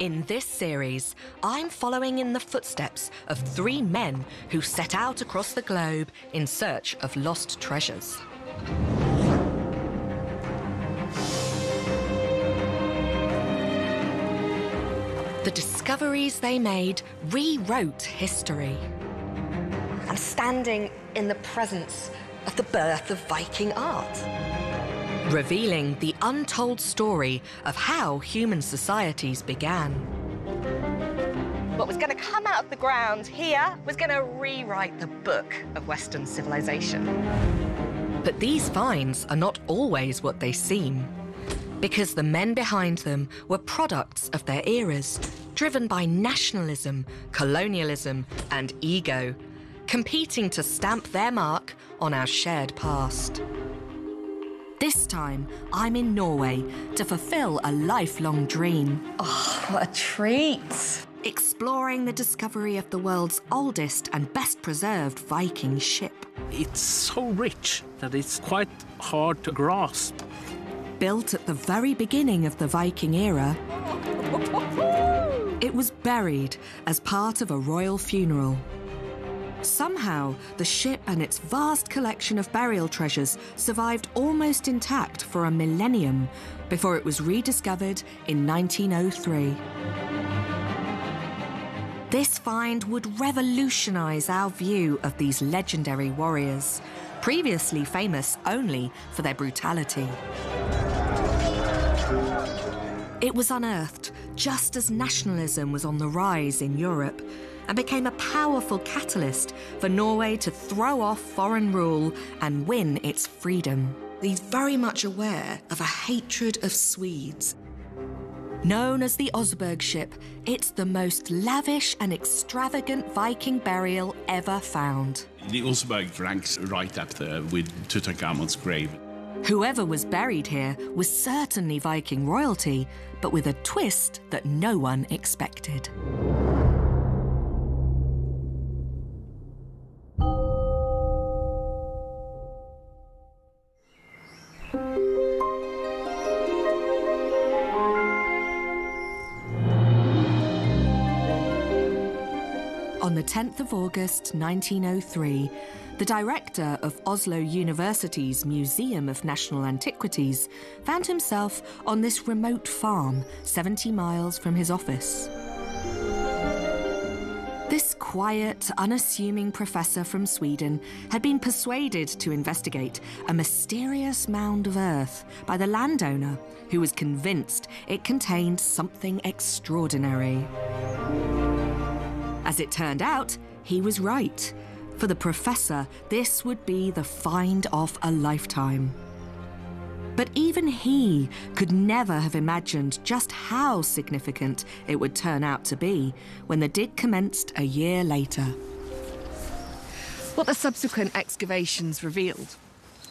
In this series, I'm following in the footsteps of 3 men who set out across the globe in search of lost treasures. The discoveries they made rewrote history. I'm standing in the presence of the birth of Viking art, revealing the untold story of how human societies began. What was going to come out of the ground here was going to rewrite the book of Western civilization. But these finds are not always what they seem, because the men behind them were products of their eras, driven by nationalism, colonialism, and ego, competing to stamp their mark on our shared past. This time, I'm in Norway to fulfill a lifelong dream. Oh, what a treat! Exploring the discovery of the world's oldest and best preserved Viking ship. It's so rich that it's quite hard to grasp. Built at the very beginning of the Viking era, it was buried as part of a royal funeral. Somehow, the ship and its vast collection of burial treasures survived almost intact for a millennium before it was rediscovered in 1903. This find would revolutionize our view of these legendary warriors, previously famous only for their brutality. It was unearthed just as nationalism was on the rise in Europe, and became a powerful catalyst for Norway to throw off foreign rule and win its freedom. He's very much aware of a hatred of Swedes. Known as the Oseberg ship, it's the most lavish and extravagant Viking burial ever found. The Oseberg ranks right up there with Tutankhamun's grave. Whoever was buried here was certainly Viking royalty, but with a twist that no one expected. On the 10th of August 1903, the director of Oslo University's Museum of National Antiquities found himself on this remote farm 70 miles from his office. This quiet, unassuming professor from Sweden had been persuaded to investigate a mysterious mound of earth by the landowner, who was convinced it contained something extraordinary. As it turned out, he was right. For the professor, this would be the find of a lifetime. But even he could never have imagined just how significant it would turn out to be when the dig commenced a year later. What the subsequent excavations revealed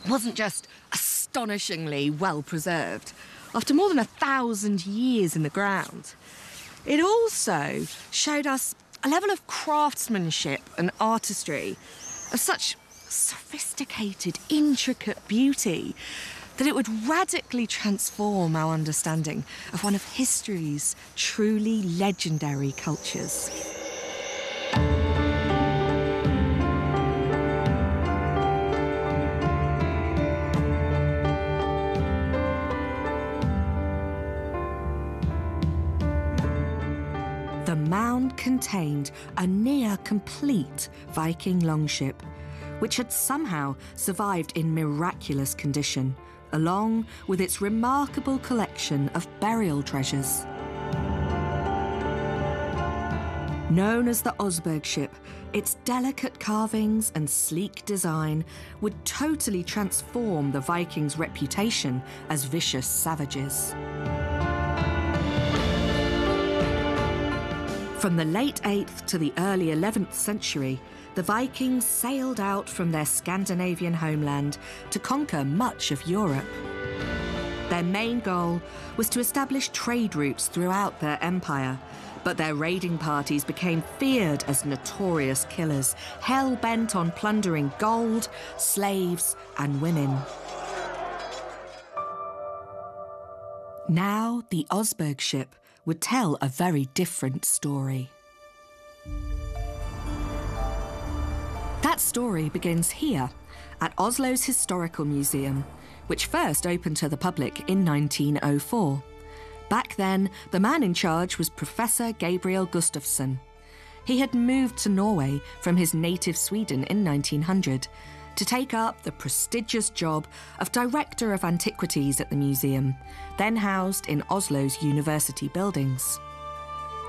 wasn't just astonishingly well preserved after more than 1,000 years in the ground. It also showed us a level of craftsmanship and artistry of such sophisticated, intricate beauty that it would radically transform our understanding of one of history's truly legendary cultures. The mound contained a near-complete Viking longship, which had somehow survived in miraculous condition, along with its remarkable collection of burial treasures. Known as the Oseberg ship, its delicate carvings and sleek design would totally transform the Vikings' reputation as vicious savages. From the late 8th to the early 11th century, the Vikings sailed out from their Scandinavian homeland to conquer much of Europe. Their main goal was to establish trade routes throughout their empire, but their raiding parties became feared as notorious killers, hell-bent on plundering gold, slaves, and women. Now, the Oseberg ship would tell a very different story. That story begins here, at Oslo's Historical Museum, which first opened to the public in 1904. Back then, the man in charge was Professor Gabriel Gustafsson. He had moved to Norway from his native Sweden in 1900 to take up the prestigious job of Director of Antiquities at the museum, then housed in Oslo's university buildings.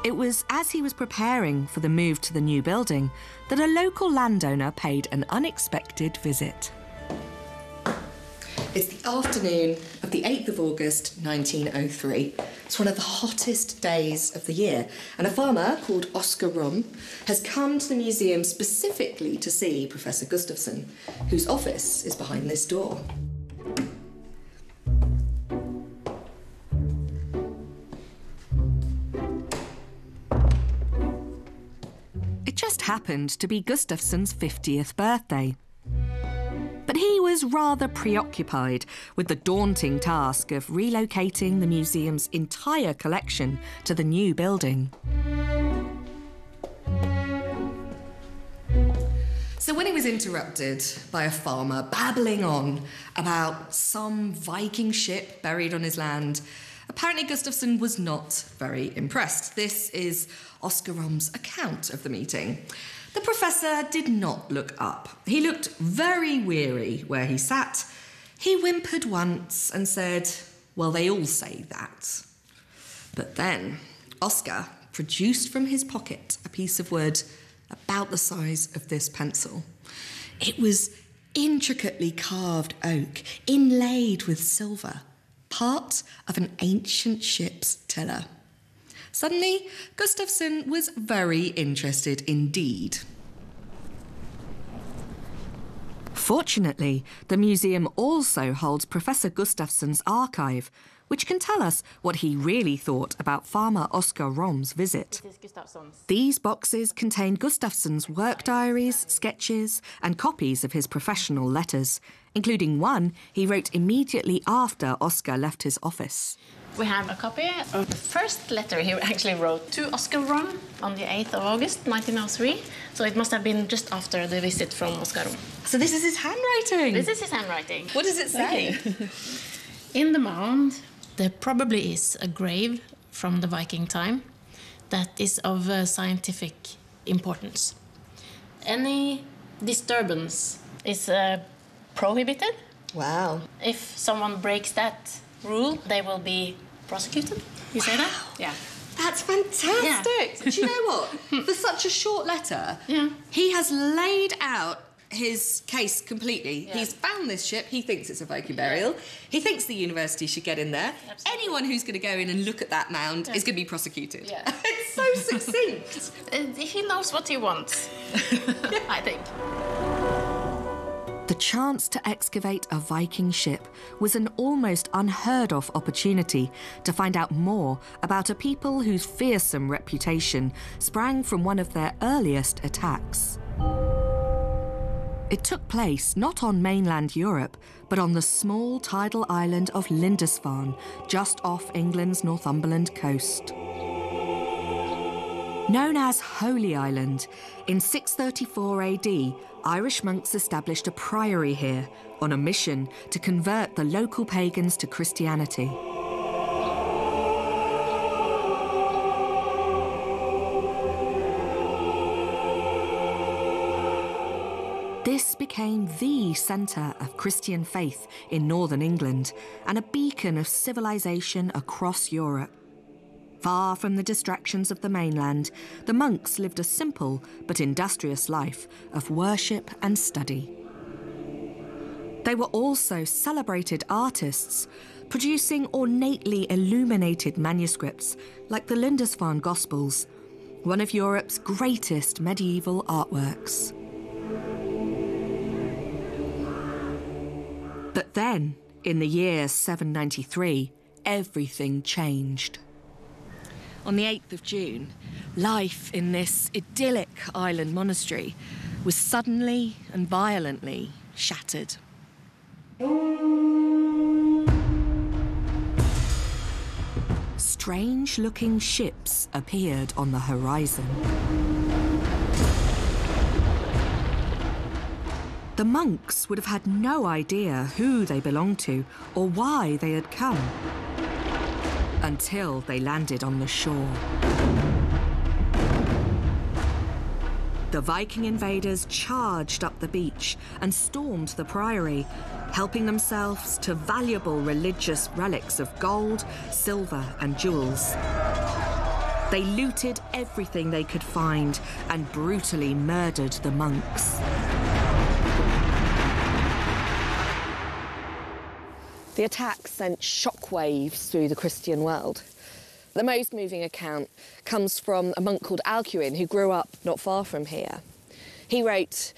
It was as he was preparing for the move to the new building that a local landowner paid an unexpected visit. It's the afternoon of the 8th of August 1903. It's one of the hottest days of the year, and a farmer called Oscar Rom has come to the museum specifically to see Professor Gustafsson, whose office is behind this door. It just happened to be Gustafsson's 50th birthday. But he was rather preoccupied with the daunting task of relocating the museum's entire collection to the new building. So when he was interrupted by a farmer babbling on about some Viking ship buried on his land, apparently Gustafsson was not very impressed. This is Oscar Rom's account of the meeting. The professor did not look up. He looked very weary where he sat. He whimpered once and said, "Well, they all say that." But then Oscar produced from his pocket a piece of wood about the size of this pencil. It was intricately carved oak, inlaid with silver, part of an ancient ship's tiller. Suddenly, Gustafsson was very interested indeed. Fortunately, the museum also holds Professor Gustafsson's archive, which can tell us what he really thought about farmer Oscar Rom's visit. These boxes contain Gustafsson's work diaries, sketches, and copies of his professional letters, including one he wrote immediately after Oscar left his office. We have a copy of the first letter he actually wrote to Oscar Rom on the 8th of August 1903. So it must have been just after the visit from Oscar Rom. So this is his handwriting? This is his handwriting. What does it say? Okay. In the mound, there probably is a grave from the Viking time that is of scientific importance. Any disturbance is prohibited. Wow. If someone breaks that rule, they will be prosecuted. You say that? Yeah. That's fantastic. Yeah. Do you know what? For such a short letter, Yeah. he has laid out his case completely. Yeah. He's found this ship. He thinks it's a Viking burial. He thinks the university should get in there. Absolutely. Anyone who's going to go in and look at that mound is going to be prosecuted. Yeah. It's so succinct. He knows what he wants, I think. The chance to excavate a Viking ship was an almost unheard of opportunity to find out more about a people whose fearsome reputation sprang from one of their earliest attacks. It took place not on mainland Europe, but on the small tidal island of Lindisfarne, just off England's Northumberland coast. Known as Holy Island, in 634 AD, Irish monks established a priory here on a mission to convert the local pagans to Christianity. This became the centre of Christian faith in northern England and a beacon of civilization across Europe. Far from the distractions of the mainland, the monks lived a simple but industrious life of worship and study. They were also celebrated artists, producing ornately illuminated manuscripts like the Lindisfarne Gospels, one of Europe's greatest medieval artworks. But then, in the year 793, everything changed. On the 8th of June, life in this idyllic island monastery was suddenly and violently shattered. strange-looking ships appeared on the horizon. The monks would have had no idea who they belonged to or why they had come, until they landed on the shore. The Viking invaders charged up the beach and stormed the priory, helping themselves to valuable religious relics of gold, silver, and jewels. They looted everything they could find and brutally murdered the monks. The attack sent shockwaves through the Christian world. The most moving account comes from a monk called Alcuin, who grew up not far from here. He wrote,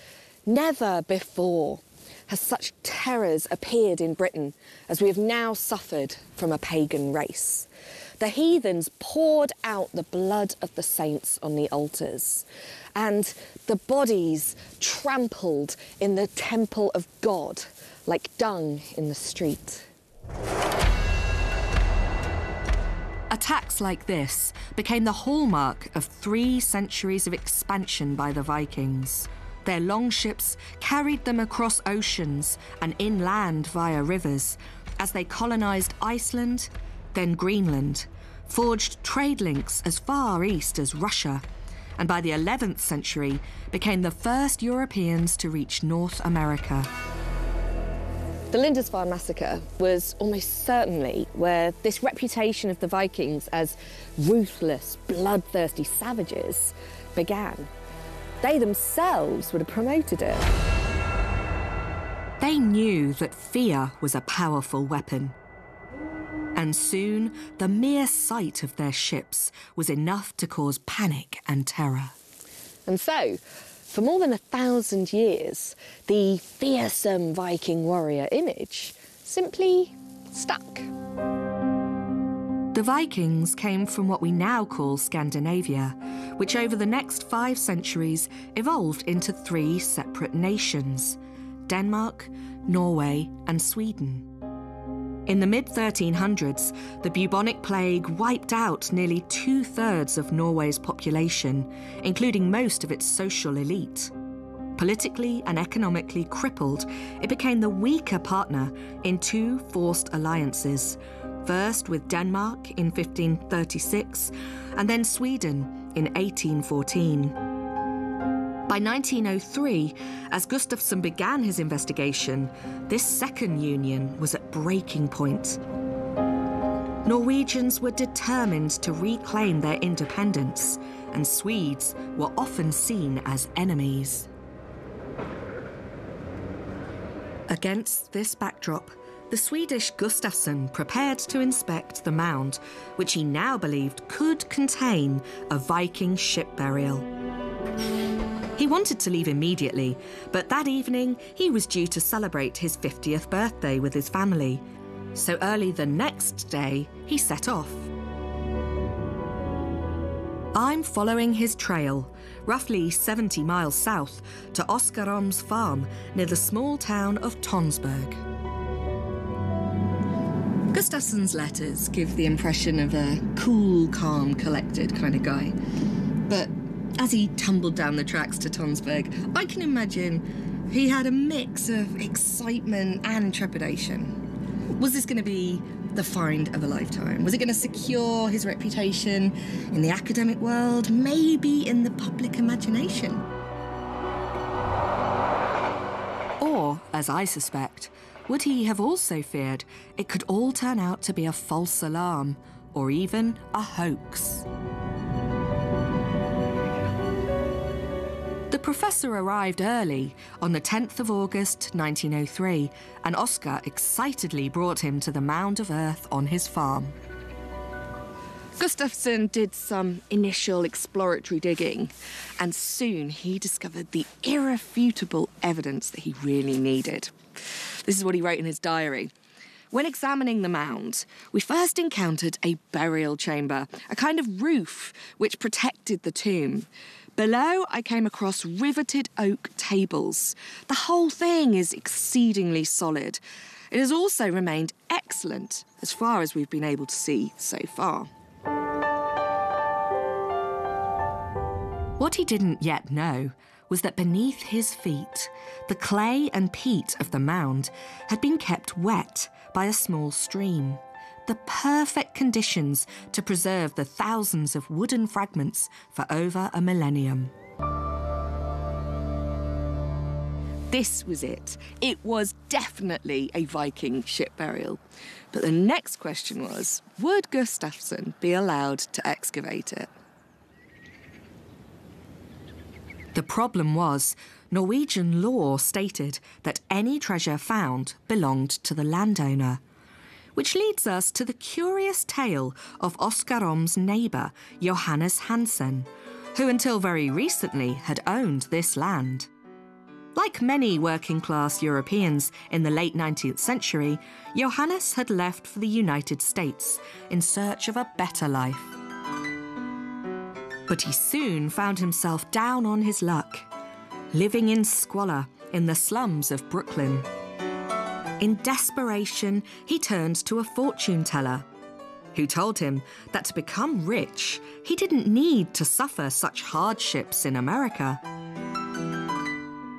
"Never before has such terrors appeared in Britain as we have now suffered from a pagan race. The heathens poured out the blood of the saints on the altars, and the bodies trampled in the temple of God like dung in the street." Attacks like this became the hallmark of 3 centuries of expansion by the Vikings. Their longships carried them across oceans and inland via rivers as they colonised Iceland, then Greenland, forged trade links as far east as Russia, and by the 11th century became the first Europeans to reach North America. The Lindisfarne massacre was almost certainly where this reputation of the Vikings as ruthless, bloodthirsty savages began. They themselves would have promoted it. They knew that fear was a powerful weapon. And soon, the mere sight of their ships was enough to cause panic and terror. And so, for more than 1,000 years, the fearsome Viking warrior image simply stuck. The Vikings came from what we now call Scandinavia, which over the next 5 centuries evolved into 3 separate nations: Denmark, Norway, and Sweden. In the mid-1300s, the bubonic plague wiped out nearly 2/3 of Norway's population, including most of its social elite. Politically and economically crippled, it became the weaker partner in 2 forced alliances, first with Denmark in 1536 and then Sweden in 1814. By 1903, as Gustafsson began his investigation, this second union was at breaking point. Norwegians were determined to reclaim their independence, and Swedes were often seen as enemies. Against this backdrop, the Swedish Gustafsson prepared to inspect the mound, which he now believed could contain a Viking ship burial. He wanted to leave immediately, but that evening he was due to celebrate his 50th birthday with his family. So early the next day, he set off. I'm following his trail, roughly 70 miles south, to Oskarholm's farm near the small town of Tonsberg. Gustafsson's letters give the impression of a cool, calm, collected kind of guy. But as he tumbled down the tracks to Tonsberg, I can imagine he had a mix of excitement and trepidation. Was this going to be the find of a lifetime? Was it going to secure his reputation in the academic world, maybe in the public imagination? Or, as I suspect, would he have also feared it could all turn out to be a false alarm, or even a hoax? The professor arrived early on the 10th of August 1903, and Oscar excitedly brought him to the mound of earth on his farm. Gustafsson did some initial exploratory digging, and soon he discovered the irrefutable evidence that he really needed. This is what he wrote in his diary. When examining the mound, we first encountered a burial chamber, a kind of roof which protected the tomb. Below, I came across riveted oak tables. The whole thing is exceedingly solid. It has also remained excellent, as far as we've been able to see so far. What he didn't yet know was that beneath his feet, the clay and peat of the mound had been kept wet by a small stream, the perfect conditions to preserve the thousands of wooden fragments for over a millennium. This was it. It was definitely a Viking ship burial. But the next question was, would Gustafsson be allowed to excavate it? The problem was, Norwegian law stated that any treasure found belonged to the landowner, which leads us to the curious tale of Oscarom's neighbour, Johannes Hansen, who until very recently had owned this land. Like many working-class Europeans in the late 19th century, Johannes had left for the United States in search of a better life. But he soon found himself down on his luck, living in squalor in the slums of Brooklyn. In desperation, he turned to a fortune teller, who told him that to become rich, he didn't need to suffer such hardships in America,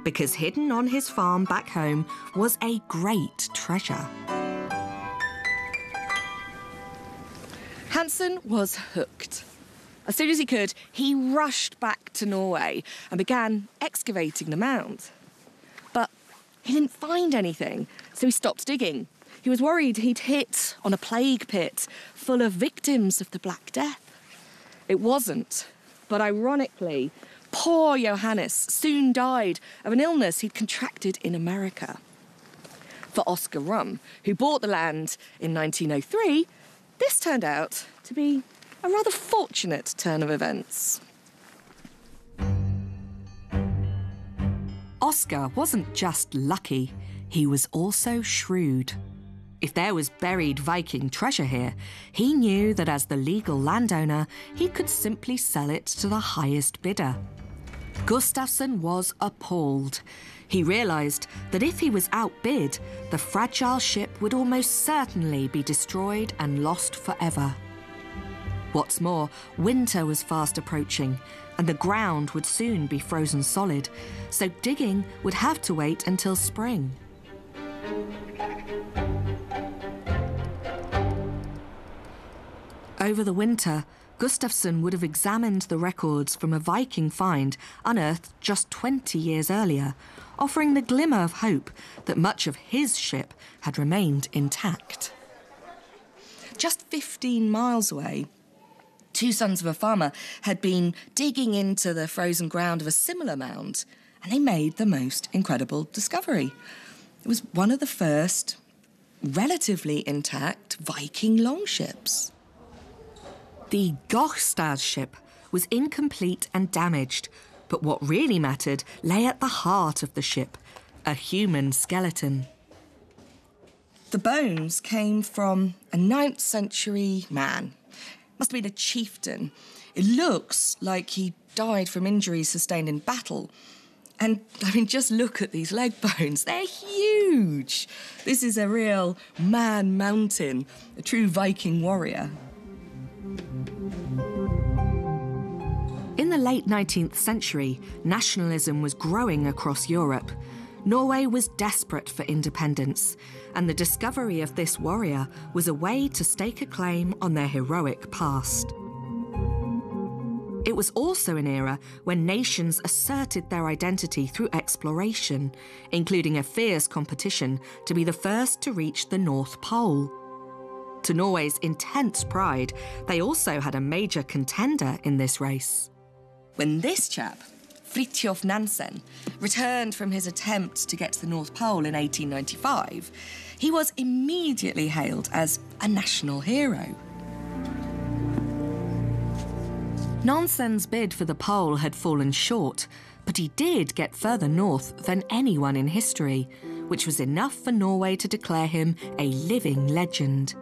because hidden on his farm back home was a great treasure. Hansen was hooked. As soon as he could, he rushed back to Norway and began excavating the mound. But he didn't find anything, so he stopped digging. He was worried he'd hit on a plague pit full of victims of the Black Death. It wasn't, but ironically, poor Johannes soon died of an illness he'd contracted in America. For Oscar Rum, who bought the land in 1903, this turned out to be a rather fortunate turn of events. Oscar wasn't just lucky, he was also shrewd. If there was buried Viking treasure here, he knew that as the legal landowner, he could simply sell it to the highest bidder. Gustafsson was appalled. He realised that if he was outbid, the fragile ship would almost certainly be destroyed and lost forever. What's more, winter was fast approaching, and the ground would soon be frozen solid, so digging would have to wait until spring. Over the winter, Gustafsson would have examined the records from a Viking find unearthed just 20 years earlier, offering the glimmer of hope that much of his ship had remained intact. Just 15 miles away, two sons of a farmer had been digging into the frozen ground of a similar mound, and they made the most incredible discovery. It was one of the first relatively intact Viking longships. The Gokstad ship was incomplete and damaged, but what really mattered lay at the heart of the ship, a human skeleton. The bones came from a 9th century man. Must have been a chieftain. It looks like he died from injuries sustained in battle. And, just look at these leg bones. They're huge. This is a real man mountain, a true Viking warrior. In the late 19th century, nationalism was growing across Europe. Norway was desperate for independence, and the discovery of this warrior was a way to stake a claim on their heroic past. It was also an era when nations asserted their identity through exploration, including a fierce competition to be the first to reach the North Pole. To Norway's intense pride, they also had a major contender in this race. When this chap, Fridtjof Nansen, returned from his attempt to get to the North Pole in 1895, he was immediately hailed as a national hero. Nansen's bid for the pole had fallen short, but he did get further north than anyone in history, which was enough for Norway to declare him a living legend.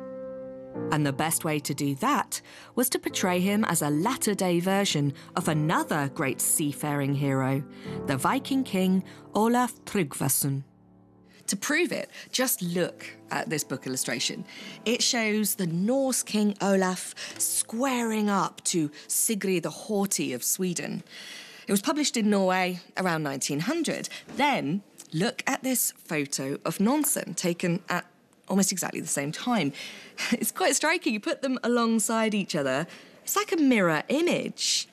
And the best way to do that was to portray him as a latter-day version of another great seafaring hero, the Viking king Olaf Tryggvason. To prove it, just look at this book illustration. It shows the Norse king Olaf squaring up to Sigrid the Haughty of Sweden. It was published in Norway around 1900. Then, look at this photo of Nansen, taken at almost exactly the same time. It's quite striking. You put them alongside each other. It's like a mirror image.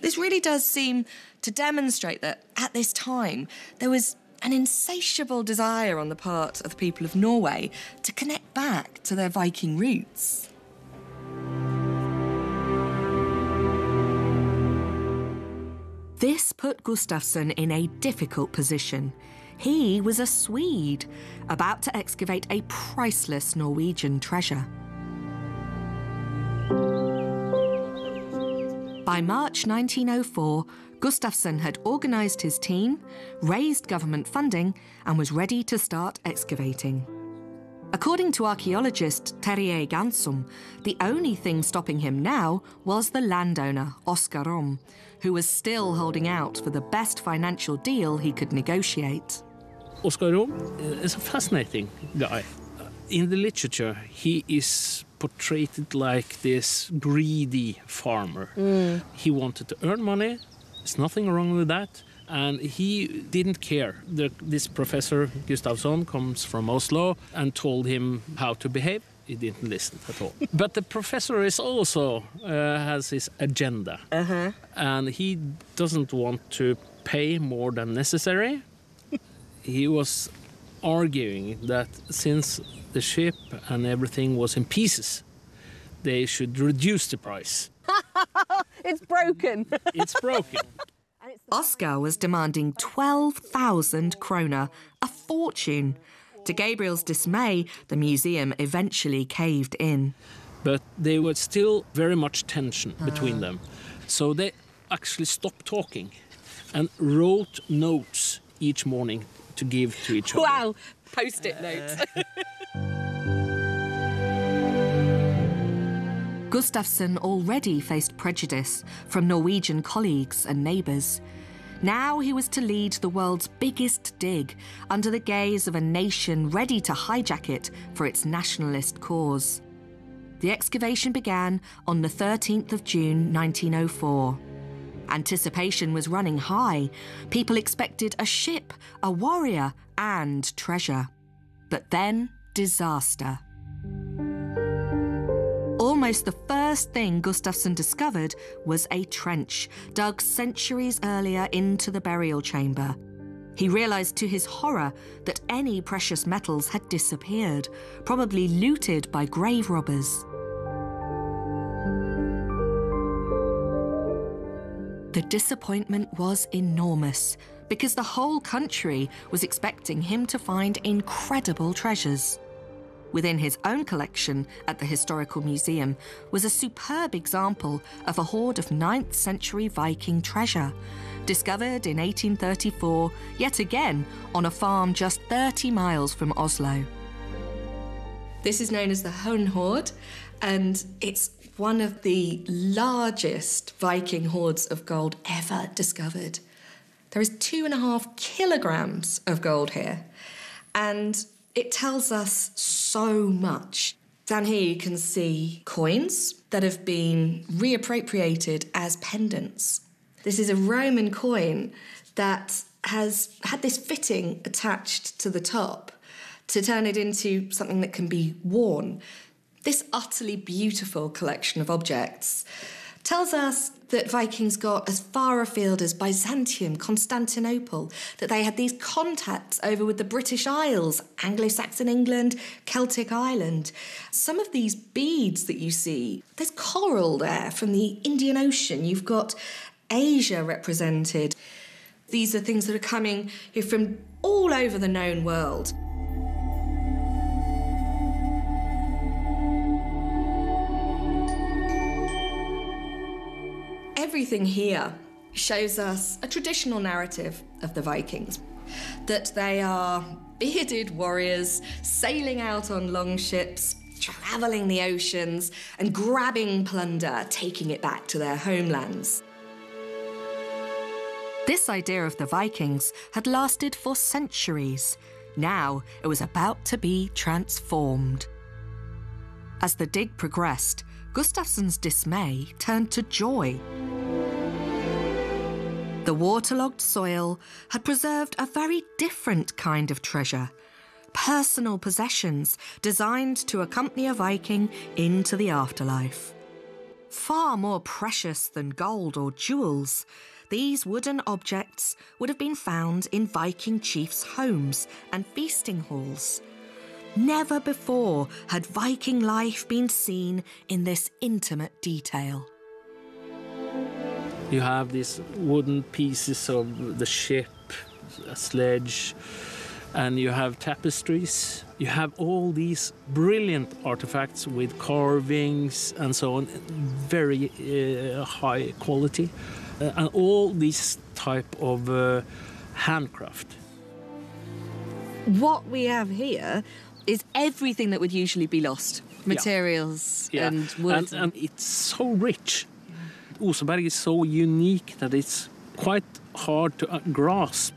This really does seem to demonstrate that at this time there was an insatiable desire on the part of the people of Norway to connect back to their Viking roots. This put Gustafsson in a difficult position. He was a Swede, about to excavate a priceless Norwegian treasure. By March 1904, Gustafsson had organised his team, raised government funding, and was ready to start excavating. According to archaeologist Terje Gansum, the only thing stopping him now was the landowner, Oskar Rom, who was still holding out for the best financial deal he could negotiate. Oskar Rom is a fascinating guy. In the literature, he is portrayed like this greedy farmer. He wanted to earn money. There's nothing wrong with that. And he didn't care. This professor, Gustafsson, comes from Oslo and told him how to behave. He didn't listen at all. But the professor is also has his agenda. And he doesn't want to pay more than necessary. He was arguing that since the ship and everything was in pieces, they should reduce the price. It's broken. It's broken. Oskar was demanding 12,000 kroner, a fortune. To Gabriel's dismay, the museum eventually caved in. But there was still very much tension between them. So they actually stopped talking and wrote notes each morning to give to each other. Wow, post-it notes. Gustafsson already faced prejudice from Norwegian colleagues and neighbours. Now he was to lead the world's biggest dig under the gaze of a nation ready to hijack it for its nationalist cause. The excavation began on the 13th of June 1904. Anticipation was running high. People expected a ship, a warrior, and treasure. But then, disaster. Almost the first thing Gustafsson discovered was a trench dug centuries earlier into the burial chamber. He realised to his horror that any precious metals had disappeared, probably looted by grave robbers. The disappointment was enormous because the whole country was expecting him to find incredible treasures. Within his own collection at the Historical Museum was a superb example of a hoard of 9th century Viking treasure, discovered in 1834, yet again on a farm just 30 miles from Oslo. This is known as the Hoard, and it's one of the largest Viking hoards of gold ever discovered. There is 2.5 kilograms of gold here, and it tells us so much. Down here you can see coins that have been reappropriated as pendants. This is a Roman coin that has had this fitting attached to the top to turn it into something that can be worn. This utterly beautiful collection of objects tells us that Vikings got as far afield as Byzantium, Constantinople, that they had these contacts over with the British Isles, Anglo-Saxon England, Celtic Ireland. Some of these beads that you see, there's coral there from the Indian Ocean. You've got Asia represented. These are things that are coming here from all over the known world. Everything here shows us a traditional narrative of the Vikings, that they are bearded warriors sailing out on long ships, travelling the oceans and grabbing plunder, taking it back to their homelands. This idea of the Vikings had lasted for centuries. Now it was about to be transformed. As the dig progressed, Gustafsson's dismay turned to joy. The waterlogged soil had preserved a very different kind of treasure. Personal possessions designed to accompany a Viking into the afterlife. Far more precious than gold or jewels, these wooden objects would have been found in Viking chiefs' homes and feasting halls. Never before had Viking life been seen in this intimate detail. You have these wooden pieces of the ship, a sledge, and you have tapestries. You have all these brilliant artifacts with carvings and so on, very high quality, and all this type of handcraft. What we have here is everything that would usually be lost. Materials and wood. And it's so rich. Oseberg is so unique that it's quite hard to grasp.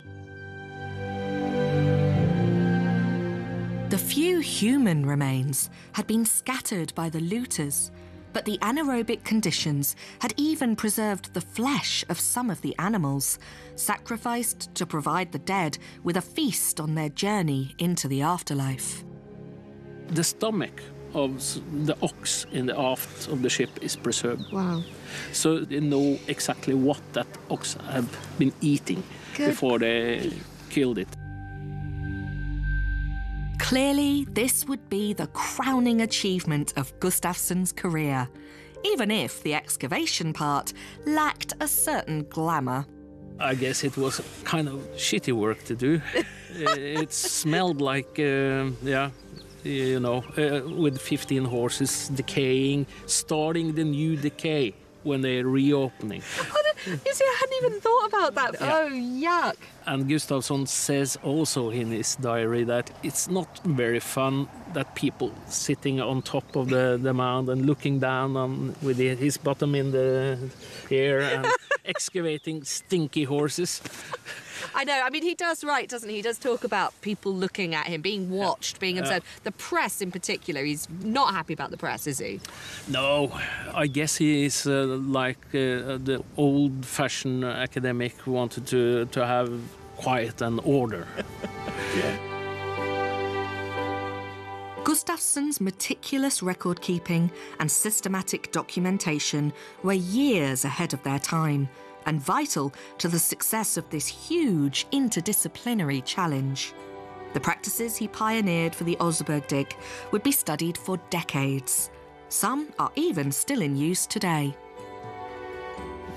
The few human remains had been scattered by the looters, but the anaerobic conditions had even preserved the flesh of some of the animals, sacrificed to provide the dead with a feast on their journey into the afterlife. The stomach of the ox in the aft of the ship is preserved. Wow. So they know exactly what that ox have been eating before they killed it. Clearly, this would be the crowning achievement of Gustafsson's career, even if the excavation part lacked a certain glamour. I guess it was kind of shitty work to do. It smelled like, with 15 horses decaying, starting the new decay when they're reopening. You see, I hadn't even thought about that. Yeah. Oh, yuck. And Gustafsson says also in his diary that it's not very fun that people sitting on top of the mound and looking down on with his bottom in the air and excavating stinky horses. I know. I mean, he does write, doesn't he? He does talk about people looking at him, being watched, being observed. The press in particular, he's not happy about the press, is he? No, I guess he is the old-fashioned academic who wanted to have quiet and order. Gustafsson's meticulous record-keeping and systematic documentation were years ahead of their time, and vital to the success of this huge interdisciplinary challenge. The practices he pioneered for the Oseberg dig would be studied for decades. Some are even still in use today.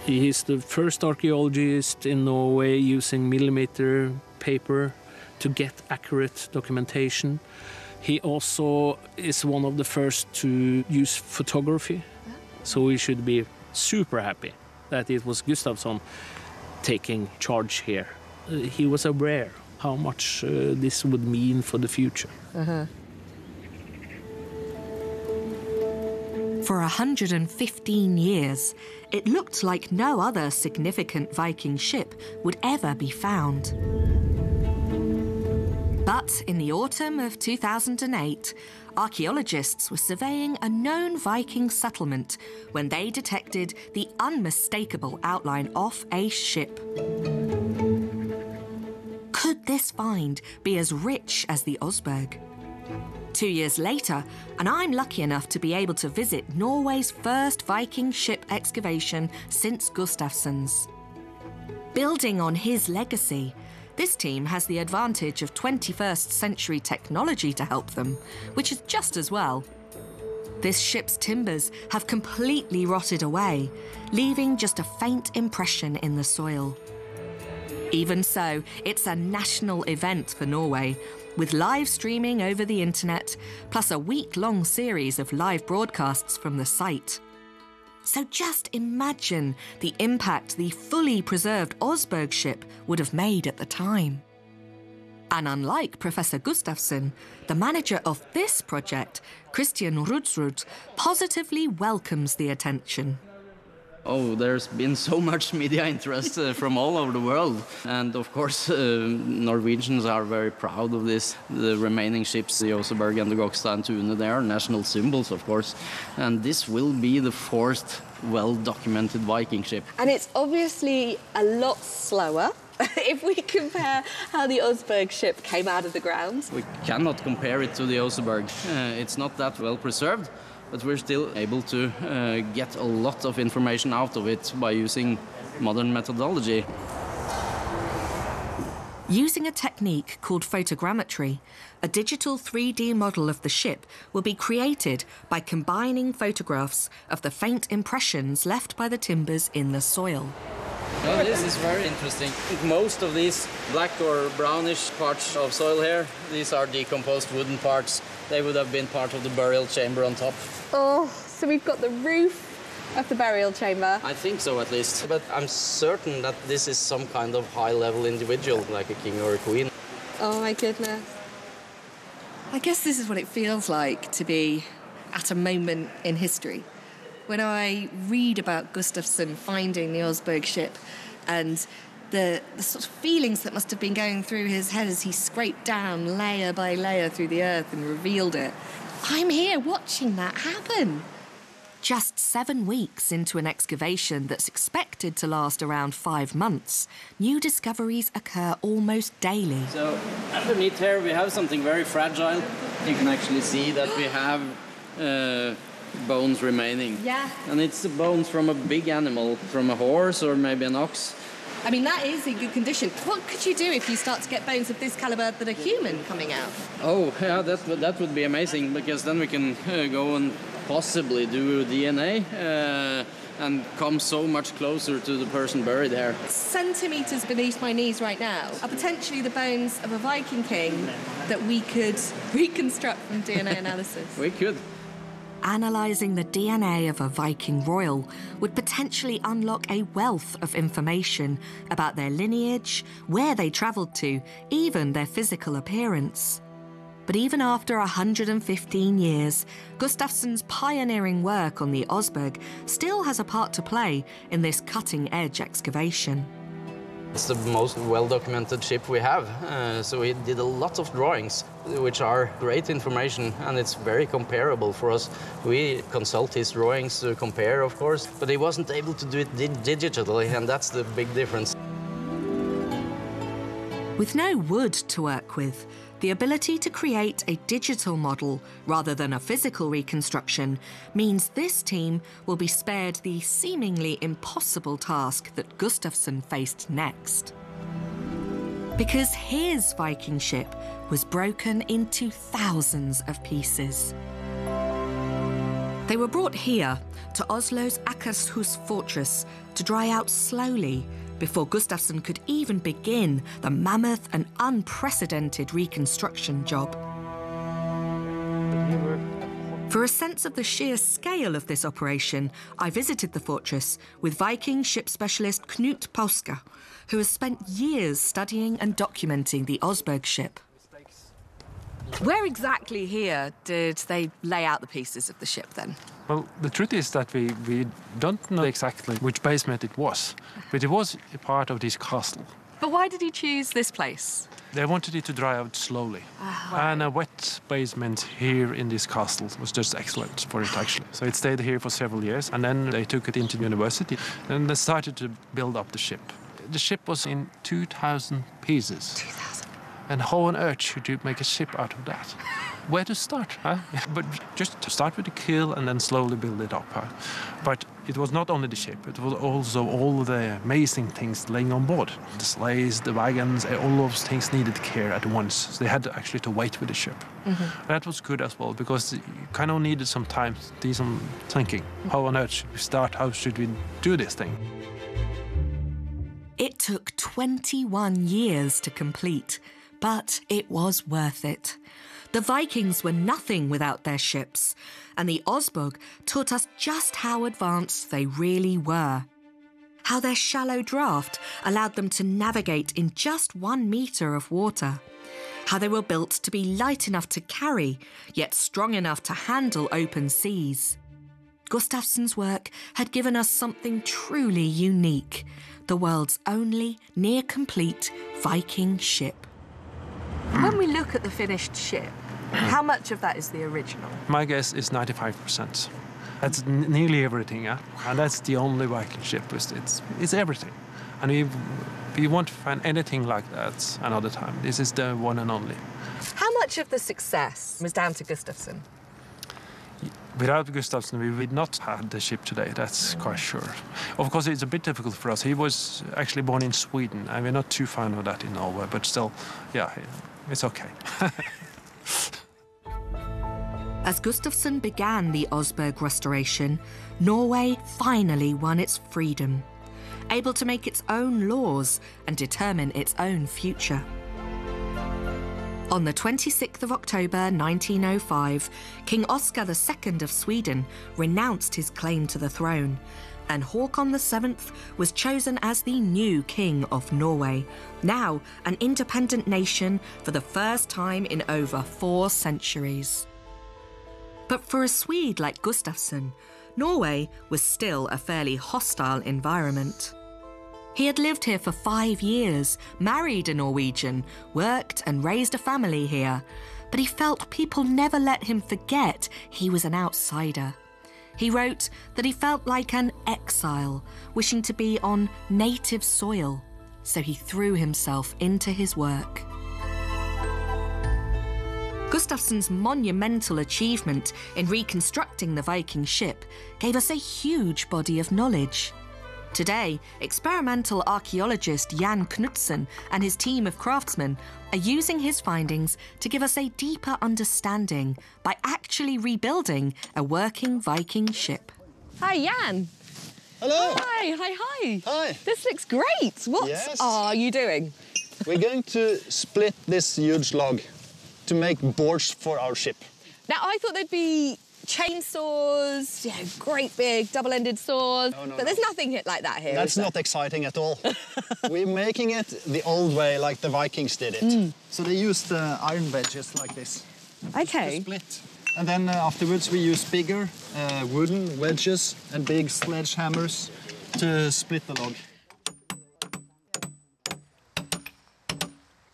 He is the first archaeologist in Norway using millimeter paper to get accurate documentation. He also is one of the first to use photography, so we should be super happy that it was Gustafsson taking charge here. He was aware how much this would mean for the future. For 115 years, it looked like no other significant Viking ship would ever be found. But in the autumn of 2008, archaeologists were surveying a known Viking settlement when they detected the unmistakable outline of a ship. Could this find be as rich as the Oseberg? 2 years later, and I'm lucky enough to be able to visit Norway's first Viking ship excavation since Gustafsson's. Building on his legacy, this team has the advantage of 21st century technology to help them, which is just as well. This ship's timbers have completely rotted away, leaving just a faint impression in the soil. Even so, it's a national event for Norway, with live streaming over the internet, plus a week-long series of live broadcasts from the site. So just imagine the impact the fully preserved Oseberg ship would have made at the time. And unlike Professor Gustafsson, the manager of this project, Christian Rudsrud, positively welcomes the attention. Oh, there's been so much media interest from all over the world. And of course, Norwegians are very proud of this. The remaining ships, the Oseberg and the Gokstad and Tune, they are national symbols, of course. And this will be the fourth well-documented Viking ship. And it's obviously a lot slower if we compare how the Oseberg ship came out of the ground. We cannot compare it to the Oseberg. It's not that well preserved. But we're still able to get a lot of information out of it by using modern methodology. Using a technique called photogrammetry, a digital 3D model of the ship will be created by combining photographs of the faint impressions left by the timbers in the soil. Well, this is very interesting. Most of these black or brownish parts of soil here, these are decomposed wooden parts. They would have been part of the burial chamber on top. Oh, so we've got the roof of the burial chamber. I think so, at least. But I'm certain that this is some kind of high-level individual, like a king or a queen. Oh, my goodness. I guess this is what it feels like to be at a moment in history. When I read about Gustafsson finding the Oseberg ship and the sort of feelings that must have been going through his head as he scraped down layer by layer through the earth and revealed it, I'm here watching that happen. Just 7 weeks into an excavation that's expected to last around 5 months, new discoveries occur almost daily. So underneath here we have something very fragile. You can actually see that we have bones remaining. Yeah. And it's the bones from a big animal, from a horse or maybe an ox. I mean, that is in good condition. What could you do if you start to get bones of this calibre that are human coming out? Oh, yeah, that would be amazing, because then we can go and possibly do DNA and come so much closer to the person buried there. Centimetres beneath my knees right now are potentially the bones of a Viking king that we could reconstruct from DNA analysis. We could. Analysing the DNA of a Viking royal would potentially unlock a wealth of information about their lineage, where they travelled to, even their physical appearance. But even after 115 years, Gustafsson's pioneering work on the Oseberg still has a part to play in this cutting-edge excavation. It's the most well-documented ship we have, so he did a lot of drawings, which are great information, and it's very comparable for us. We consult his drawings to compare, of course, but he wasn't able to do it digitally, and that's the big difference. With no wood to work with, the ability to create a digital model rather than a physical reconstruction means this team will be spared the seemingly impossible task that Gustafsson faced next. Because his Viking ship was broken into thousands of pieces. They were brought here to Oslo's Akershus fortress to dry out slowly before Gustafsson could even begin the mammoth and unprecedented reconstruction job. For a sense of the sheer scale of this operation, I visited the fortress with Viking ship specialist Knut Pauska, who has spent years studying and documenting the Oseberg ship. Where exactly here did they lay out the pieces of the ship then? Well, the truth is that we don't know exactly which basement it was, but it was a part of this castle. But why did he choose this place? They wanted it to dry out slowly. And a wet basement here in this castle was just excellent for it, actually. So it stayed here for several years, and then they took it into university, and they started to build up the ship. The ship was in 2,000 pieces. 2,000? And how on earth should you make a ship out of that? Where to start, huh? But just to start with the keel and then slowly build it up, huh? But it was not only the ship, it was also all the amazing things laying on board. The sleighs, the wagons, all those things needed care at once. So they had actually to wait with the ship. Mm-hmm. That was good as well, because you kind of needed some time to do some thinking. How on earth should we start? How should we do this thing? It took 21 years to complete, but it was worth it. The Vikings were nothing without their ships, and the Oseberg taught us just how advanced they really were. How their shallow draft allowed them to navigate in just 1 metre of water. How they were built to be light enough to carry, yet strong enough to handle open seas. Gustafsson's work had given us something truly unique, the world's only near-complete Viking ship. When we look at the finished ship, how much of that is the original? My guess is 95%. That's nearly everything, yeah? And that's the only Viking ship. It's everything. And if you want to find anything like that another time, this is the one and only. How much of the success was down to Gustafsson? Without Gustafsson, we would not have the ship today, that's quite sure. Of course, it's a bit difficult for us. He was actually born in Sweden, and we're not too fond of that in Norway, but still, yeah, it's okay. As Gustafsson began the Osberg restoration, Norway finally won its freedom, able to make its own laws and determine its own future. On the 26th of October 1905, King Oscar II of Sweden renounced his claim to the throne, and Håkon VII was chosen as the new King of Norway, now an independent nation for the first time in over 4 centuries. But for a Swede like Gustafsson, Norway was still a fairly hostile environment. He had lived here for 5 years, married a Norwegian, worked and raised a family here, but he felt people never let him forget he was an outsider. He wrote that he felt like an exile, wishing to be on native soil, so he threw himself into his work. Gustafsson's monumental achievement in reconstructing the Viking ship gave us a huge body of knowledge. Today, experimental archaeologist Jan Knudsen and his team of craftsmen are using his findings to give us a deeper understanding by actually rebuilding a working Viking ship. Hi, Jan. Hello. Hi. Hi. This looks great. What are you doing? We're going to split this huge log to make boards for our ship. Now, I thought there'd be chainsaws, great big double-ended saws, but there's nothing like that here. That's not exciting at all. We're making it the old way, like the Vikings did it. So they used iron wedges like this. Okay. To split. And then afterwards we use bigger wooden wedges and big sledgehammers to split the log.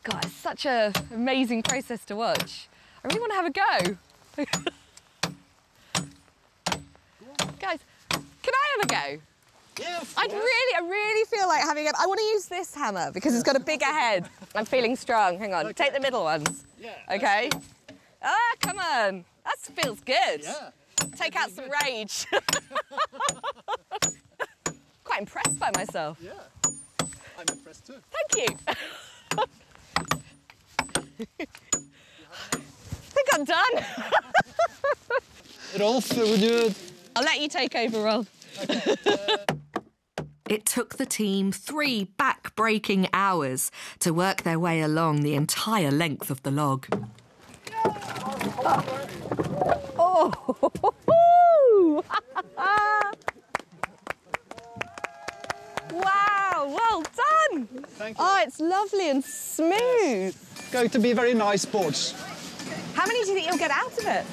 God, it's such an amazing process to watch. I really want to have a go. Guys, can I have a go? Yeah, I really feel like having a... I want to use this hammer because it's got a bigger head. I'm feeling strong. Hang on, take the middle ones. Yeah. Okay. Ah, come on. That feels good. Yeah. Take out some rage. Quite impressed by myself. Yeah. I'm impressed too. Thank you. I think I'm done. Rolf, would you... I'll let you take over, Rolf. Okay. It took the team 3 back-breaking hours to work their way along the entire length of the log. Oh! Wow, well done! Thank you. Oh, it's lovely and smooth. It's going to be very nice boards. How many do you think you'll get out of it?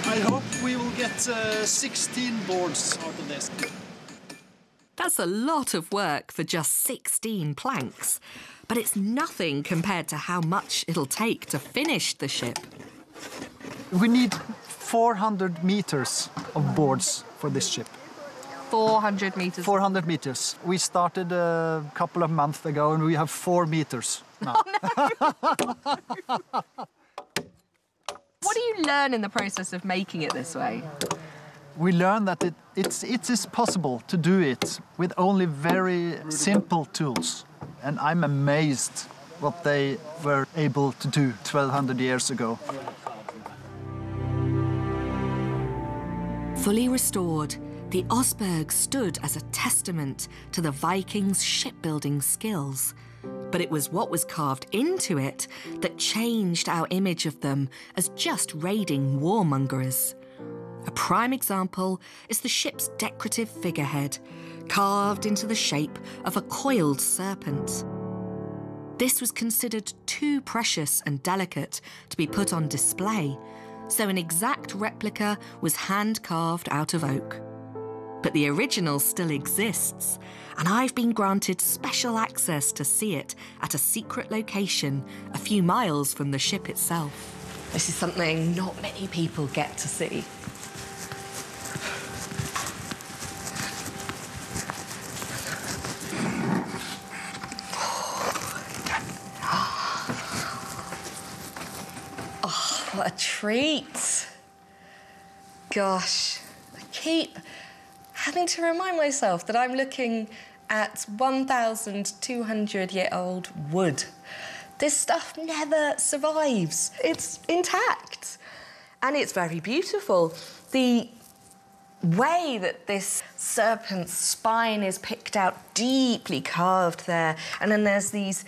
I hope we will get 16 boards out of this. That's a lot of work for just 16 planks, but it's nothing compared to how much it'll take to finish the ship. We need 400 meters of boards for this ship. 400 metres. 400 meters. We started a couple of months ago and we have 4 meters now. What do you learn in the process of making it this way? We learn that it is possible to do it with only very simple tools. And I'm amazed what they were able to do 1,200 years ago. Fully restored, the Osberg stood as a testament to the Vikings' shipbuilding skills. But it was what was carved into it that changed our image of them as just raiding warmongers. A prime example is the ship's decorative figurehead, carved into the shape of a coiled serpent. This was considered too precious and delicate to be put on display, so an exact replica was hand-carved out of oak. But the original still exists, and I've been granted special access to see it at a secret location a few miles from the ship itself. This is something not many people get to see. Oh, what a treat. Gosh, I keep having to remind myself that I'm looking at 1,200-year-old wood. This stuff never survives. It's intact. And it's very beautiful. The way that this serpent's spine is picked out, deeply carved there, and then there's these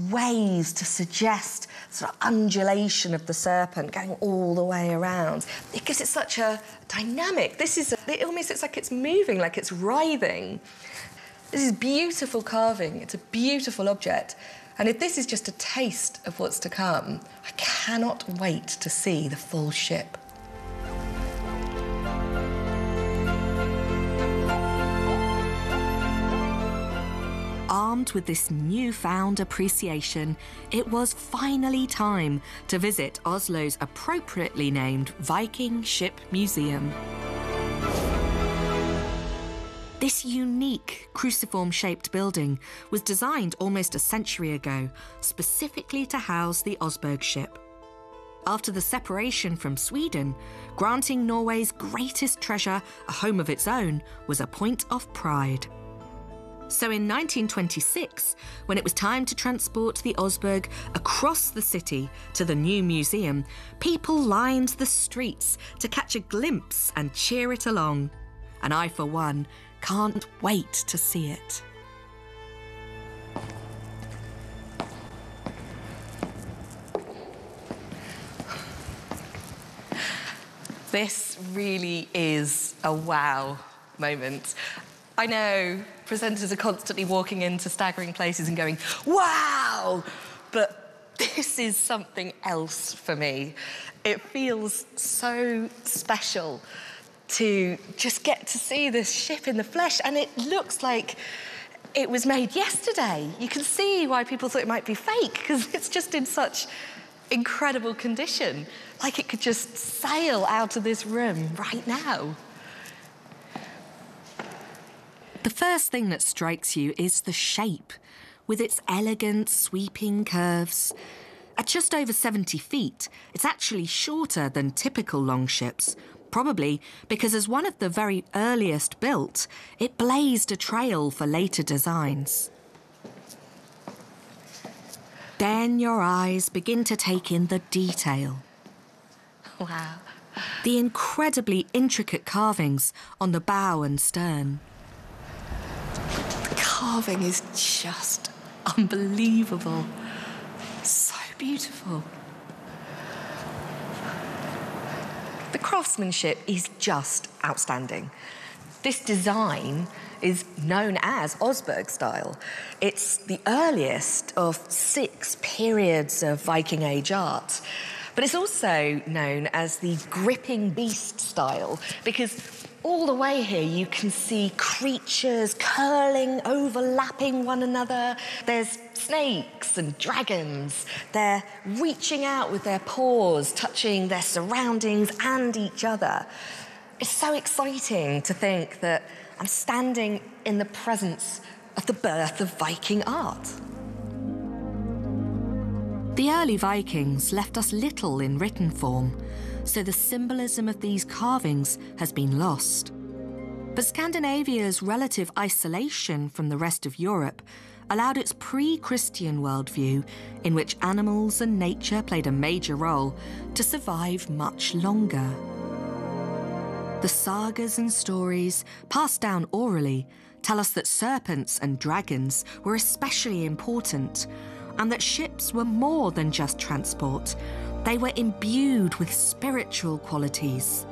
waves to suggest sort of undulation of the serpent going all the way around. It gives it such a dynamic. It almost looks like it's moving, like it's writhing. This is beautiful carving. It's a beautiful object. And if this is just a taste of what's to come, I cannot wait to see the full ship. Armed with this newfound appreciation, it was finally time to visit Oslo's appropriately named Viking Ship Museum. This unique cruciform-shaped building was designed almost a century ago, specifically to house the Osberg ship. After the separation from Sweden, granting Norway's greatest treasure a home of its own was a point of pride. So in 1926, when it was time to transport the Osberg across the city to the new museum, people lined the streets to catch a glimpse and cheer it along. And I, for one, can't wait to see it. This really is a wow moment. I know presenters are constantly walking into staggering places and going, wow! But this is something else for me. It feels so special to just get to see this ship in the flesh, and it looks like it was made yesterday. You can see why people thought it might be fake, because it's just in such incredible condition, like it could just sail out of this room right now. The first thing that strikes you is the shape, with its elegant, sweeping curves. At just over 70 feet, it's actually shorter than typical longships, probably because as one of the very earliest built, it blazed a trail for later designs. Then your eyes begin to take in the detail. Wow. The incredibly intricate carvings on the bow and stern. The carving is just unbelievable. So beautiful. The craftsmanship is just outstanding. This design is known as Osberg style. It's the earliest of 6 periods of Viking Age art. But it's also known as the gripping beast style because all the way here you can see creatures curling, overlapping one another. There's snakes and dragons. They're reaching out with their paws, touching their surroundings and each other. It's so exciting to think that I'm standing in the presence of the birth of Viking art. The early Vikings left us little in written form, so the symbolism of these carvings has been lost. But Scandinavia's relative isolation from the rest of Europe allowed its pre-Christian worldview, in which animals and nature played a major role, to survive much longer. The sagas and stories, passed down orally, tell us that serpents and dragons were especially important, and that ships were more than just transport. They were imbued with spiritual qualities.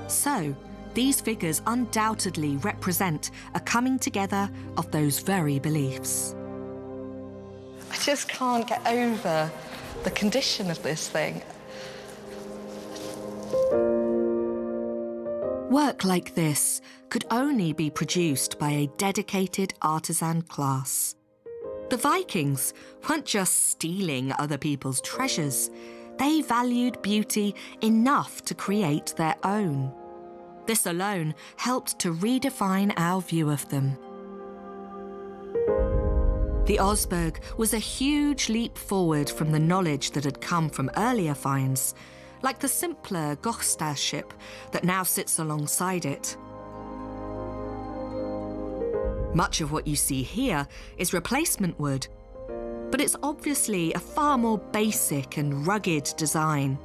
So, these figures undoubtedly represent a coming together of those very beliefs. I just can't get over the condition of this thing. Work like this could only be produced by a dedicated artisan class. The Vikings weren't just stealing other people's treasures. They valued beauty enough to create their own. This alone helped to redefine our view of them. The Osberg was a huge leap forward from the knowledge that had come from earlier finds, like the simpler Gokstad ship that now sits alongside it. Much of what you see here is replacement wood, but it's obviously a far more basic and rugged design.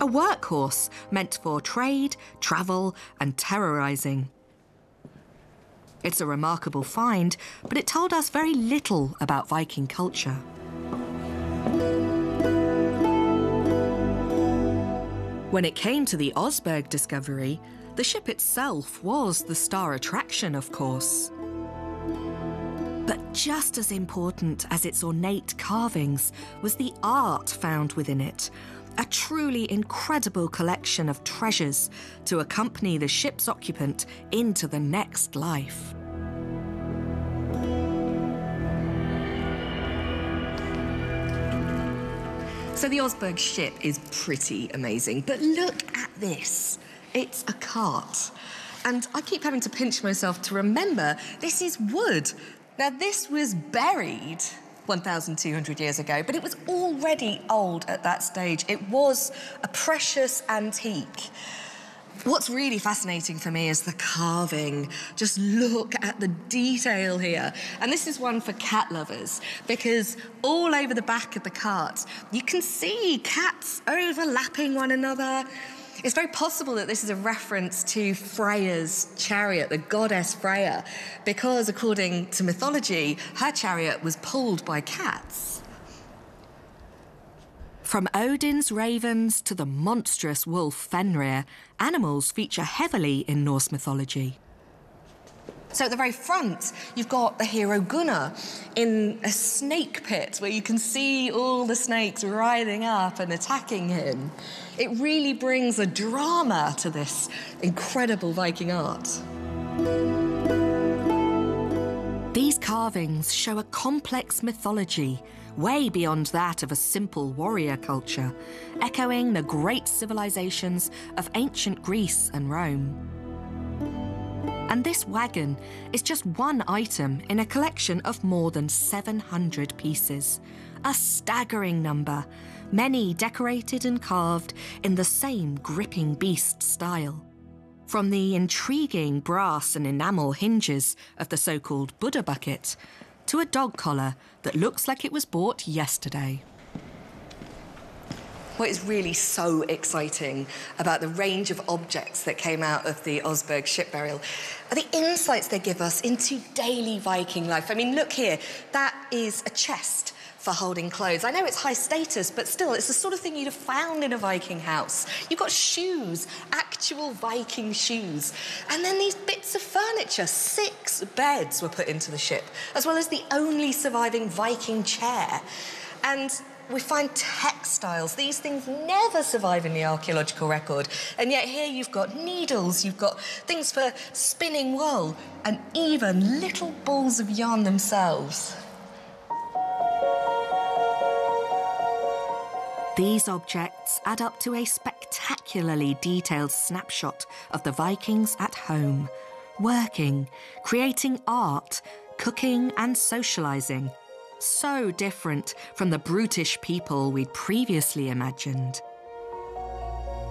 A workhorse meant for trade, travel, and terrorising. It's a remarkable find, but it told us very little about Viking culture. When it came to the Osberg discovery, the ship itself was the star attraction, of course. But just as important as its ornate carvings was the art found within it, a truly incredible collection of treasures to accompany the ship's occupant into the next life. So the Osberg ship is pretty amazing, but look at this. It's a cart. And I keep having to pinch myself to remember this is wood. Now, this was buried 1,200 years ago, but it was already old at that stage. It was a precious antique. What's really fascinating for me is the carving. Just look at the detail here. And this is one for cat lovers, because all over the back of the cart, you can see cats overlapping one another. It's very possible that this is a reference to Freya's chariot, the goddess Freya, because according to mythology, her chariot was pulled by cats. From Odin's ravens to the monstrous wolf Fenrir, animals feature heavily in Norse mythology. So at the very front, you've got the hero Gunnar in a snake pit where you can see all the snakes riding up and attacking him. It really brings a drama to this incredible Viking art. These carvings show a complex mythology, way beyond that of a simple warrior culture, echoing the great civilizations of ancient Greece and Rome. And this wagon is just one item in a collection of more than 700 pieces. A staggering number, many decorated and carved in the same gripping beast style. From the intriguing brass and enamel hinges of the so-called Buddha bucket to a dog collar that looks like it was bought yesterday. What is really so exciting about the range of objects that came out of the Osberg ship burial are the insights they give us into daily Viking life. I mean, look here, that is a chest for holding clothes. I know it's high status, but still, it's the sort of thing you'd have found in a Viking house. You've got shoes, actual Viking shoes. And then these bits of furniture, 6 beds were put into the ship, as well as the only surviving Viking chair. And we find textiles. These things never survive in the archaeological record. And yet here you've got needles, you've got things for spinning wool, and even little balls of yarn themselves. These objects add up to a spectacularly detailed snapshot of the Vikings at home, working, creating art, cooking and socialising. So different from the brutish people we'd previously imagined.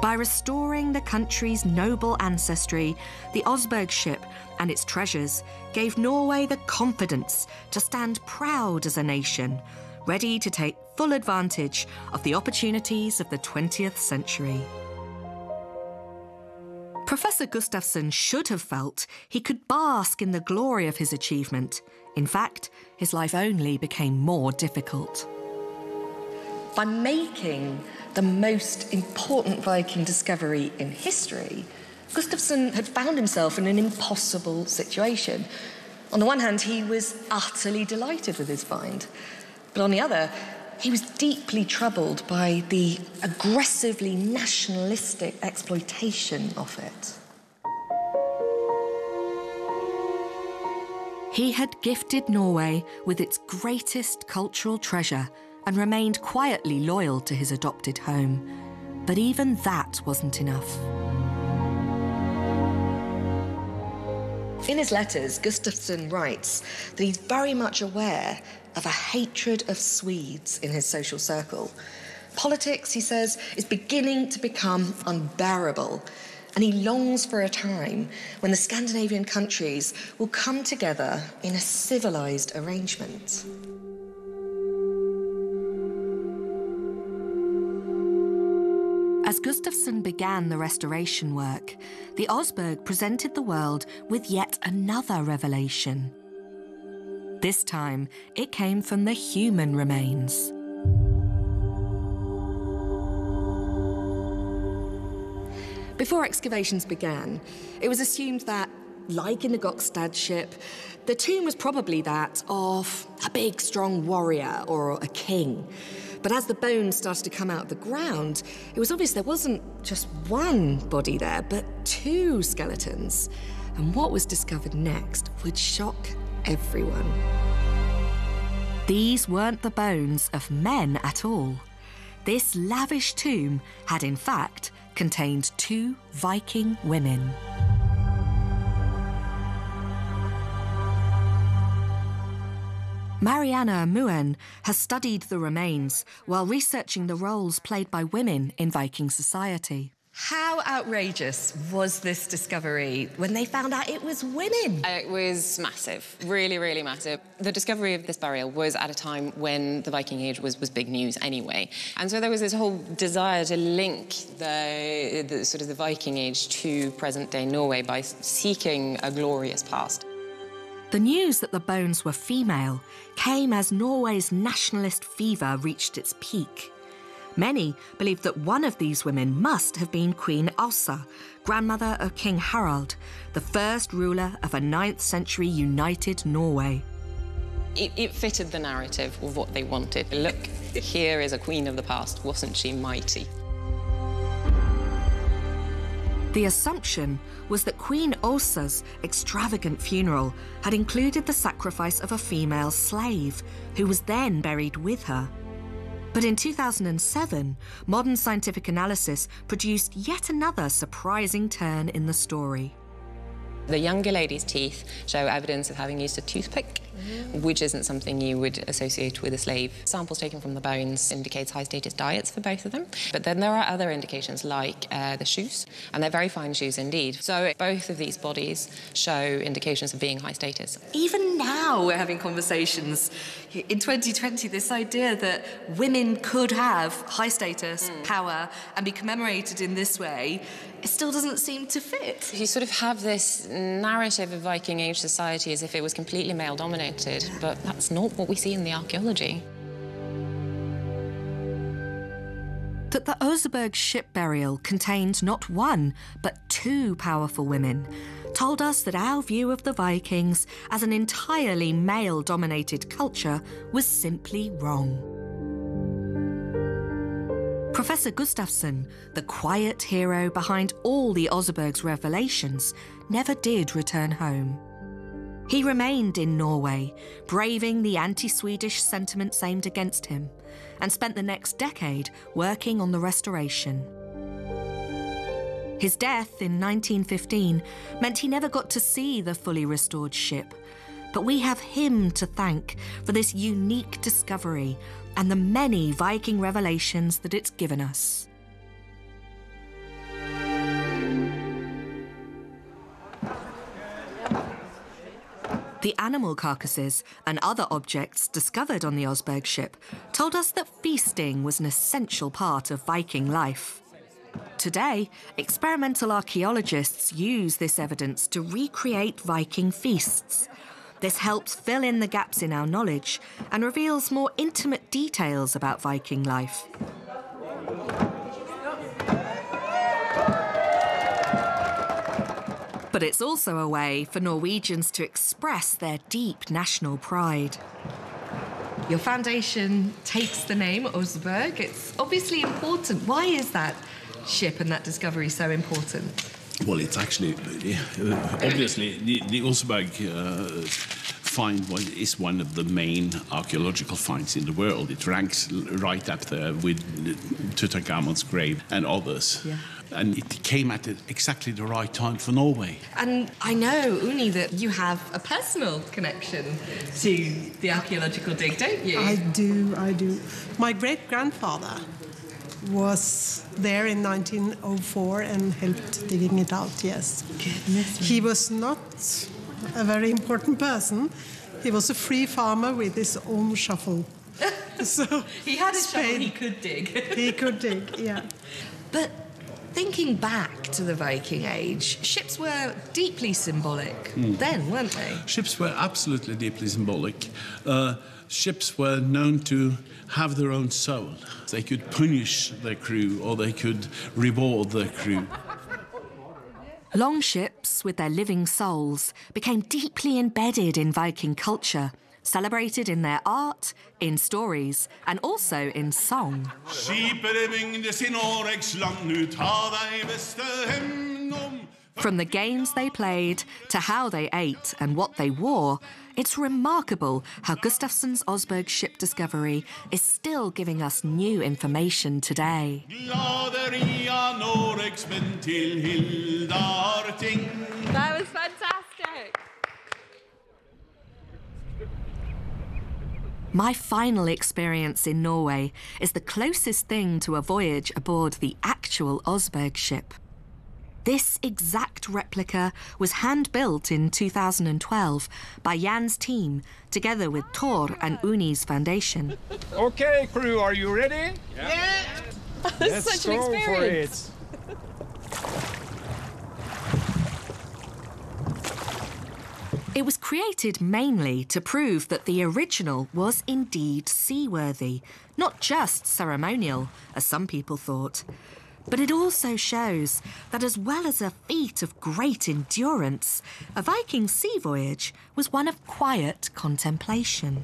By restoring the country's noble ancestry, the Osberg ship and its treasures gave Norway the confidence to stand proud as a nation, ready to take full advantage of the opportunities of the 20th century. Professor Gustafsson should have felt he could bask in the glory of his achievement. In fact, his life only became more difficult. By making the most important Viking discovery in history, Gustafsson had found himself in an impossible situation. On the one hand, he was utterly delighted with his find. But on the other, He was deeply troubled by the aggressively nationalistic exploitation of it. He had gifted Norway with its greatest cultural treasure and remained quietly loyal to his adopted home. But even that wasn't enough. In his letters, Gustafsson writes that he's very much aware of a hatred of Swedes in his social circle. Politics, he says, is beginning to become unbearable, and he longs for a time when the Scandinavian countries will come together in a civilised arrangement. As Gustafsson began the restoration work, the Osberg presented the world with yet another revelation. This time, it came from the human remains. Before excavations began, it was assumed that, like in the Gokstad ship, the tomb was probably that of a big, strong warrior or a king. But as the bones started to come out of the ground, it was obvious there wasn't just one body there, but two skeletons. And what was discovered next would shock everyone. These weren't the bones of men at all. This lavish tomb had, in fact, contained two Viking women. Mariana Muen has studied the remains while researching the roles played by women in Viking society. How outrageous was this discovery when they found out it was women? It was massive, really, really massive. The discovery of this burial was at a time when the Viking Age was big news anyway. And so there was this whole desire to link the Viking Age to present-day Norway by seeking a glorious past. The news that the bones were female came as Norway's nationalist fever reached its peak. Many believed that one of these women must have been Queen Åsa, grandmother of King Harald, the first ruler of a 9th century united Norway. It fitted the narrative of what they wanted. Look, here is a queen of the past, wasn't she mighty? The assumption was that Queen Åsa's extravagant funeral had included the sacrifice of a female slave, who was then buried with her. But in 2007, modern scientific analysis produced yet another surprising turn in the story. The younger lady's teeth show evidence of having used a toothpick, which isn't something you would associate with a slave. Samples taken from the bones indicates high-status diets for both of them. But then there are other indications like the shoes, and they're very fine shoes indeed. So both of these bodies show indications of being high status. Even now we're having conversations in 2020, this idea that women could have high status, power, and be commemorated in this way, it still doesn't seem to fit. You sort of have this narrative of Viking Age society as if it was completely male-dominated, but that's not what we see in the archaeology. That the Oseberg ship burial contained not one, but two powerful women, told us that our view of the Vikings as an entirely male-dominated culture was simply wrong. Professor Gustafsson, the quiet hero behind all the Oseberg's revelations, never did return home. He remained in Norway, braving the anti-Swedish sentiments aimed against him, and spent the next decade working on the restoration. His death in 1915 meant he never got to see the fully restored ship, but we have him to thank for this unique discovery and the many Viking revelations that it's given us. The animal carcasses and other objects discovered on the Osberg ship told us that feasting was an essential part of Viking life. Today, experimental archaeologists use this evidence to recreate Viking feasts. This helps fill in the gaps in our knowledge and reveals more intimate details about Viking life. But it's also a way for Norwegians to express their deep national pride. Your foundation takes the name Osberg. It's obviously important. Why is that ship and that discovery so important? Well, it's actually, obviously, the Osberg find is one of the main archaeological finds in the world. It ranks right up there with Tutankhamun's grave and others. Yeah. And it came at exactly the right time for Norway. And I know, Uni, that you have a personal connection to the archaeological dig, don't you? I do. My great-grandfather was there in 1904 and helped digging it out, yes. Goodness. He was not a very important person. He was a free farmer with his own shovel. So he had a shovel, he could dig. He could dig, yeah. But thinking back to the Viking Age, ships were deeply symbolic then, weren't they? Ships were absolutely deeply symbolic. Ships were known to have their own soul. They could punish their crew or they could reward their crew. Longships, with their living souls, became deeply embedded in Viking culture, celebrated in their art, in stories, and also in song. From the games they played to how they ate and what they wore, it's remarkable how Gustafsson's Osberg ship discovery is still giving us new information today. That was fantastic. My final experience in Norway is the closest thing to a voyage aboard the actual Osberg ship. This exact replica was hand-built in 2012 by Jan's team, together with Thor and Uni's foundation. Okay, crew, are you ready? Yeah! Let's Such an go experience. for it. It was created mainly to prove that the original was indeed seaworthy, not just ceremonial, as some people thought. But it also shows that as well as a feat of great endurance, a Viking sea voyage was one of quiet contemplation.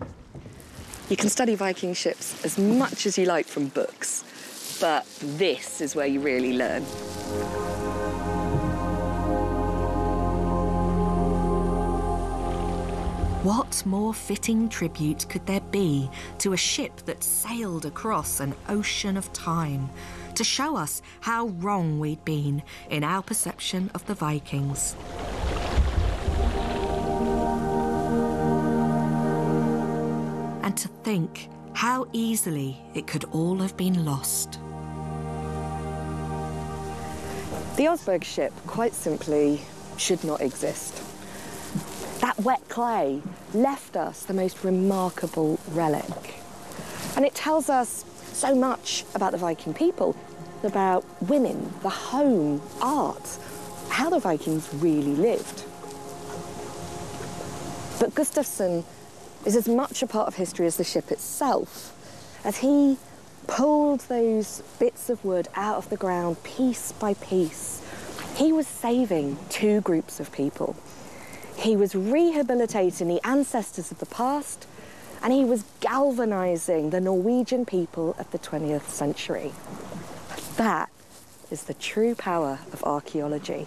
You can study Viking ships as much as you like from books, but this is where you really learn. What more fitting tribute could there be to a ship that sailed across an ocean of time to show us how wrong we'd been in our perception of the Vikings? And to think how easily it could all have been lost. The Osberg ship, quite simply, should not exist. That wet clay left us the most remarkable relic. And it tells us so much about the Viking people, about women, the home, art, how the Vikings really lived. But Gustafsson is as much a part of history as the ship itself, as he pulled those bits of wood out of the ground piece by piece. He was saving two groups of people. He was rehabilitating the ancestors of the past, and he was galvanizing the Norwegian people of the 20th century. That is the true power of archaeology.